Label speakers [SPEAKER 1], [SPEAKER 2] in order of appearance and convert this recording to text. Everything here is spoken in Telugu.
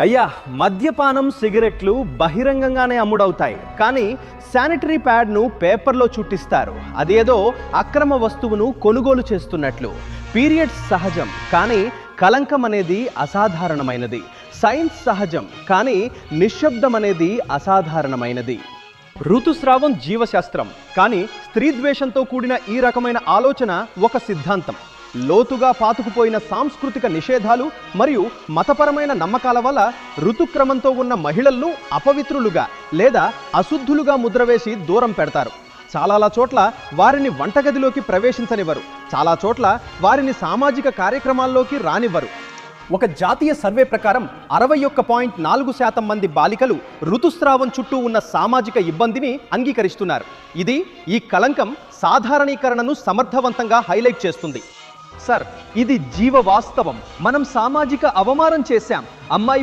[SPEAKER 1] అయ్యా, మద్యపానం సిగరెట్లు బహిరంగంగానే అమ్ముడవుతాయి, కానీ శానిటరీ ప్యాడ్ను పేపర్లో చుట్టిస్తారు. అదేదో అక్రమ వస్తువును కొనుగోలు చేస్తున్నట్లు. పీరియడ్స్ సహజం, కానీ కలంకం అనేది అసాధారణమైనది. సైన్స్ సహజం, కానీ నిశ్శబ్దం అనేది అసాధారణమైనది. ఋతుస్రావం జీవశాస్త్రం, కానీ స్త్రీద్వేషంతో కూడిన ఈ రకమైన ఆలోచన ఒక సిద్ధాంతం. లోతుగా పాతుకుపోయిన సాంస్కృతిక నిషేధాలు మరియు మతపరమైన నమ్మకాల వల్ల ఋతుక్రమంతో ఉన్న మహిళలను అపవిత్రులుగా లేదా అశుద్ధులుగా ముద్రవేసి దూరం పెడతారు. చాలా చోట్ల వారిని వంటగదిలోకి ప్రవేశించనివ్వరు. చాలా చోట్ల వారిని సామాజిక కార్యక్రమాల్లోకి రానివ్వరు. ఒక జాతీయ సర్వే ప్రకారం 61.4% మంది బాలికలు ఋతుస్రావం చుట్టూ ఉన్న సామాజిక ఇబ్బందిని అంగీకరిస్తున్నారు. ఇది ఈ కళంకం సాధారణీకరణను సమర్థవంతంగా హైలైట్ చేస్తుంది. సార్, ఇది జీవ వాస్తవం. మనం సామాజిక అవమానం చేశాం. అమ్మాయి